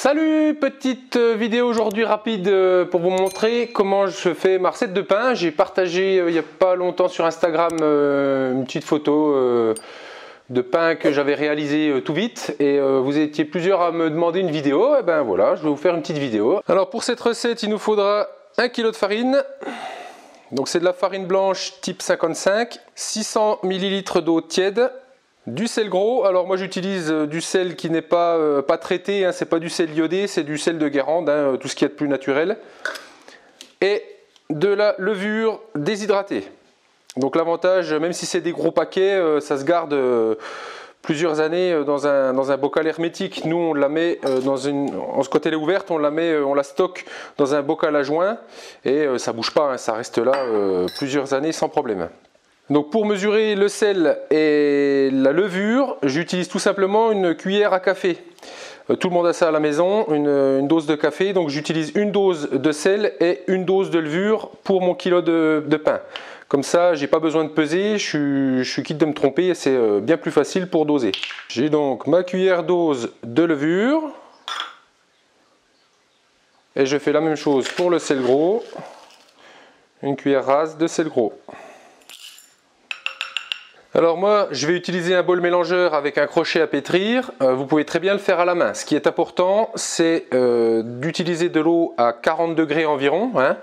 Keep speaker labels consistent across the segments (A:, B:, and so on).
A: Salut, petite vidéo aujourd'hui rapide pour vous montrer comment je fais ma recette de pain. J'ai partagé il n'y a pas longtemps sur Instagram une petite photo de pain que j'avais réalisé tout vite et vous étiez plusieurs à me demander une vidéo. Et ben voilà, je vais vous faire une petite vidéo. Alors pour cette recette, il nous faudra 1 kg de farine. Donc c'est de la farine blanche type 55, 600 ml d'eau tiède. Du sel gros, alors moi j'utilise du sel qui n'est pas traité, hein, c'est pas du sel iodé, c'est du sel de Guérande, hein, tout ce qu'il y a de plus naturel. Et de la levure déshydratée. Donc l'avantage, même si c'est des gros paquets, ça se garde plusieurs années dans un bocal hermétique. Nous on la met quand elle est ouverte, on la stocke dans un bocal à joint et ça bouge pas, hein, ça reste là plusieurs années sans problème. Donc pour mesurer le sel et la levure, j'utilise tout simplement une cuillère à café. Tout le monde a ça à la maison, une dose de café. Donc j'utilise une dose de sel et une dose de levure pour mon kilo de pain. Comme ça, j'ai pas besoin de peser, je suis quitte de me tromper et c'est bien plus facile pour doser. J'ai donc ma cuillère dose de levure. Et je fais la même chose pour le sel gros. Une cuillère rase de sel gros. Alors moi, je vais utiliser un bol mélangeur avec un crochet à pétrir. Vous pouvez très bien le faire à la main. Ce qui est important, c'est d'utiliser de l'eau à 40 degrés environ, hein,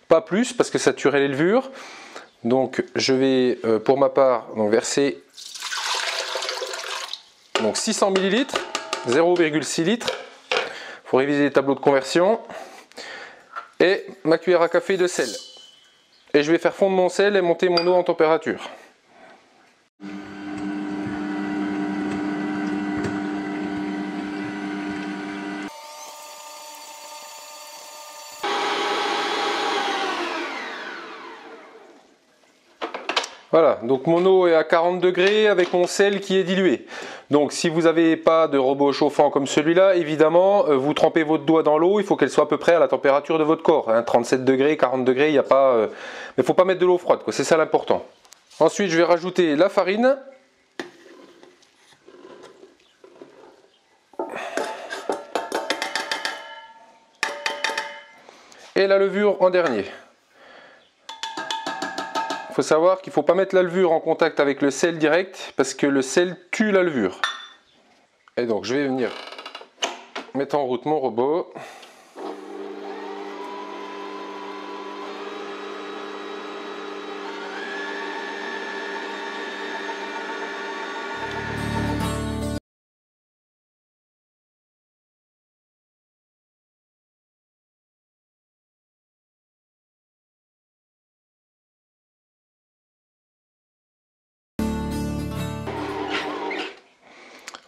A: pas plus parce que ça tuerait les levures. Donc je vais pour ma part verser 600 ml, 0,6 litres. Il faut réviser les tableaux de conversion. Et ma cuillère à café de sel. Et je vais faire fondre mon sel et monter mon eau en température. Voilà, donc mon eau est à 40 degrés avec mon sel qui est dilué. Donc si vous n'avez pas de robot chauffant comme celui-là, évidemment, vous trempez votre doigt dans l'eau, il faut qu'elle soit à peu près à la température de votre corps. Hein, 37 degrés, 40 degrés, il n'y a pas... mais il ne faut pas mettre de l'eau froide, c'est ça l'important. Ensuite, je vais rajouter la farine. Et la levure en dernier. Il faut savoir qu'il ne faut pas mettre la levure en contact avec le sel direct parce que le sel tue la levure. Et donc je vais venir mettre en route mon robot.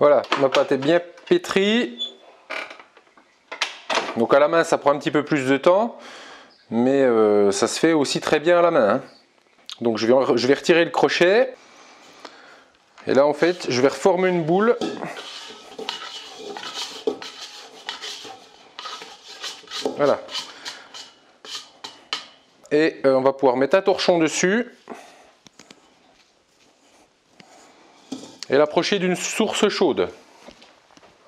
A: Voilà, ma pâte est bien pétrie. Donc à la main ça prend un petit peu plus de temps, mais ça se fait aussi très bien à la main. Hein. Donc je vais retirer le crochet. Et là en fait je vais reformer une boule. Voilà. Et on va pouvoir mettre un torchon dessus. Et l'approcher d'une source chaude.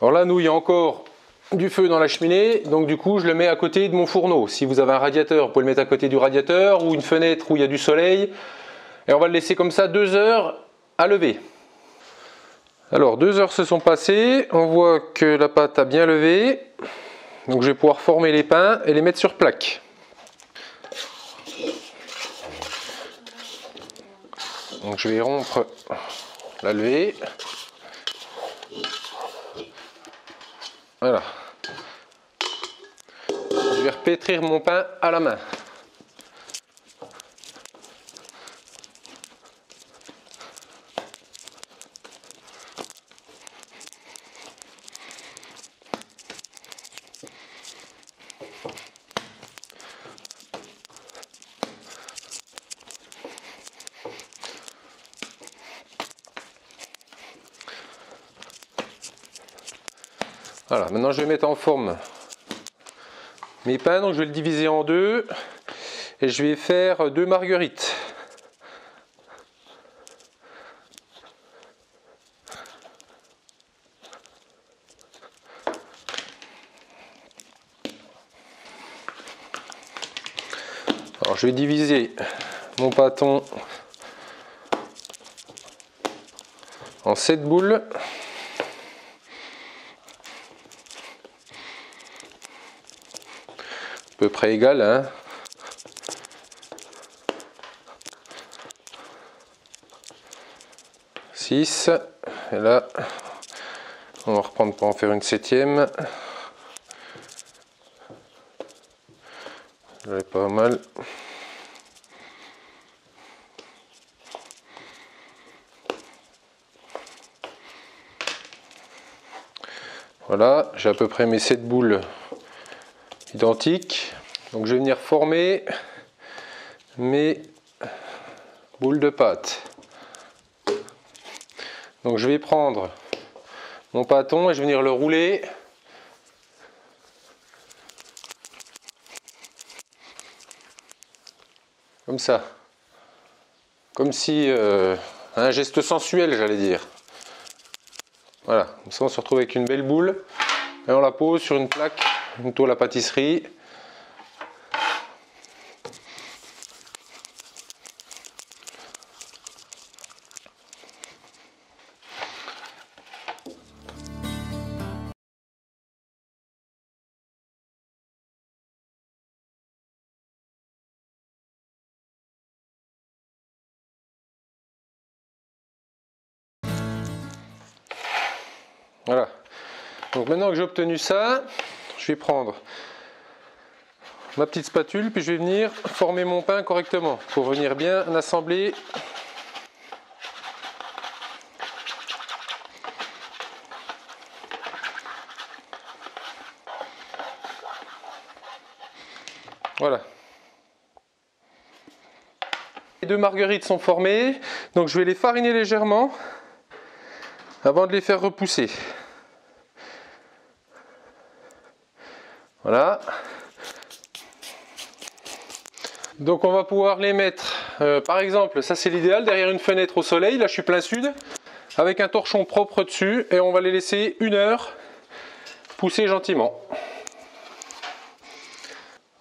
A: Alors là, nous, il y a encore du feu dans la cheminée, donc du coup, je le mets à côté de mon fourneau. Si vous avez un radiateur, vous pouvez le mettre à côté du radiateur ou une fenêtre où il y a du soleil. Et on va le laisser comme ça 2 heures à lever. Alors, 2 heures se sont passées. On voit que la pâte a bien levé. Donc, je vais pouvoir former les pains et les mettre sur plaque. Donc, je vais rompre la levée. Voilà. Je vais repétrir mon pain à la main. Voilà, maintenant je vais mettre en forme mes pains, donc je vais le diviser en deux et je vais faire 2 marguerites. Alors je vais diviser mon pâton en 7 boules. À peu près égales, hein. Et là on va reprendre pour en faire une 7e. J'avais pas mal. Voilà, j'ai à peu près mes 7 boules identiques. Donc je vais venir former mes boules de pâte. Donc je vais prendre mon pâton et je vais venir le rouler comme ça, comme si un geste sensuel, j'allais dire. Voilà, comme ça on se retrouve avec une belle boule et on la pose sur une plaque, une toile à pâtisserie. Voilà, donc maintenant que j'ai obtenu ça, je vais prendre ma petite spatule puis je vais venir former mon pain correctement pour venir bien assembler . Voilà. Les 2 marguerites sont formées, donc je vais les fariner légèrement avant de les faire repousser. Voilà. Donc on va pouvoir les mettre, par exemple, ça c'est l'idéal, derrière une fenêtre au soleil, là je suis plein sud, avec un torchon propre dessus, et on va les laisser 1 heure pousser gentiment.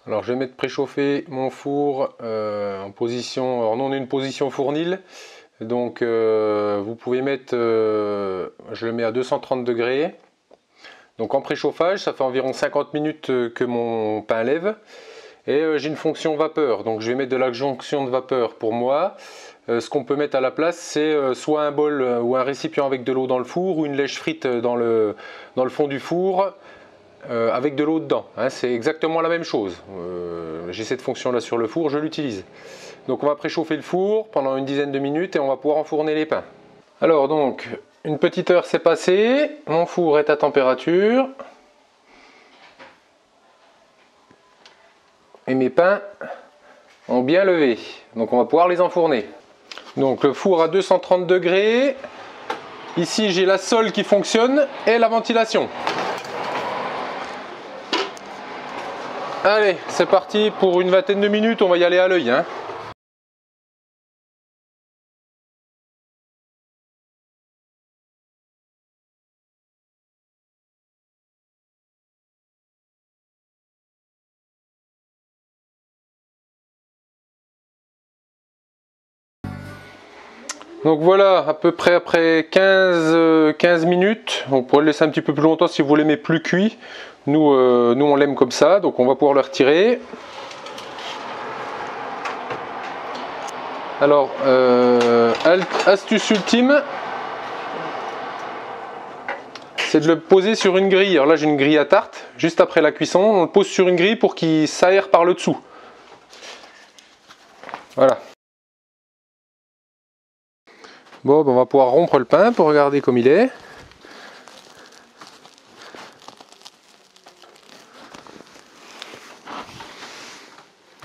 A: Alors je vais mettre préchauffer mon four en position, alors nous on est une position fournil, donc vous pouvez mettre, je le mets à 230 degrés, donc en préchauffage, ça fait environ 50 minutes que mon pain lève, et j'ai une fonction vapeur, donc je vais mettre de l'adjonction de vapeur pour moi. Ce qu'on peut mettre à la place, c'est soit un bol ou un récipient avec de l'eau dans le four, ou une lèche frite dans le fond du four, avec de l'eau dedans, hein, c'est exactement la même chose. J'ai cette fonction là sur le four, je l'utilise. Donc on va préchauffer le four pendant une dizaine de minutes et on va pouvoir enfourner les pains. Alors donc une petite heure s'est passée, mon four est à température et mes pains ont bien levé, donc on va pouvoir les enfourner. Donc le four à 230 degrés, ici j'ai la sole qui fonctionne et la ventilation. Allez, c'est parti pour une vingtaine de minutes, on va y aller à l'œil, hein. Donc voilà, à peu près après 15 minutes, on pourrait le laisser un petit peu plus longtemps si vous l'aimez plus cuit. Nous on l'aime comme ça, donc on va pouvoir le retirer. Alors, astuce ultime, c'est de le poser sur une grille. Alors là j'ai une grille à tarte, juste après la cuisson, on le pose sur une grille pour qu'il s'aère par le dessous. Voilà. Bon, ben on va pouvoir rompre le pain pour regarder comme il est.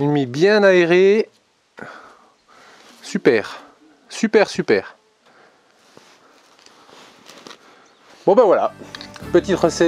A: Une mie bien aérée. Super. Super, super. Bon ben voilà. Petite recette.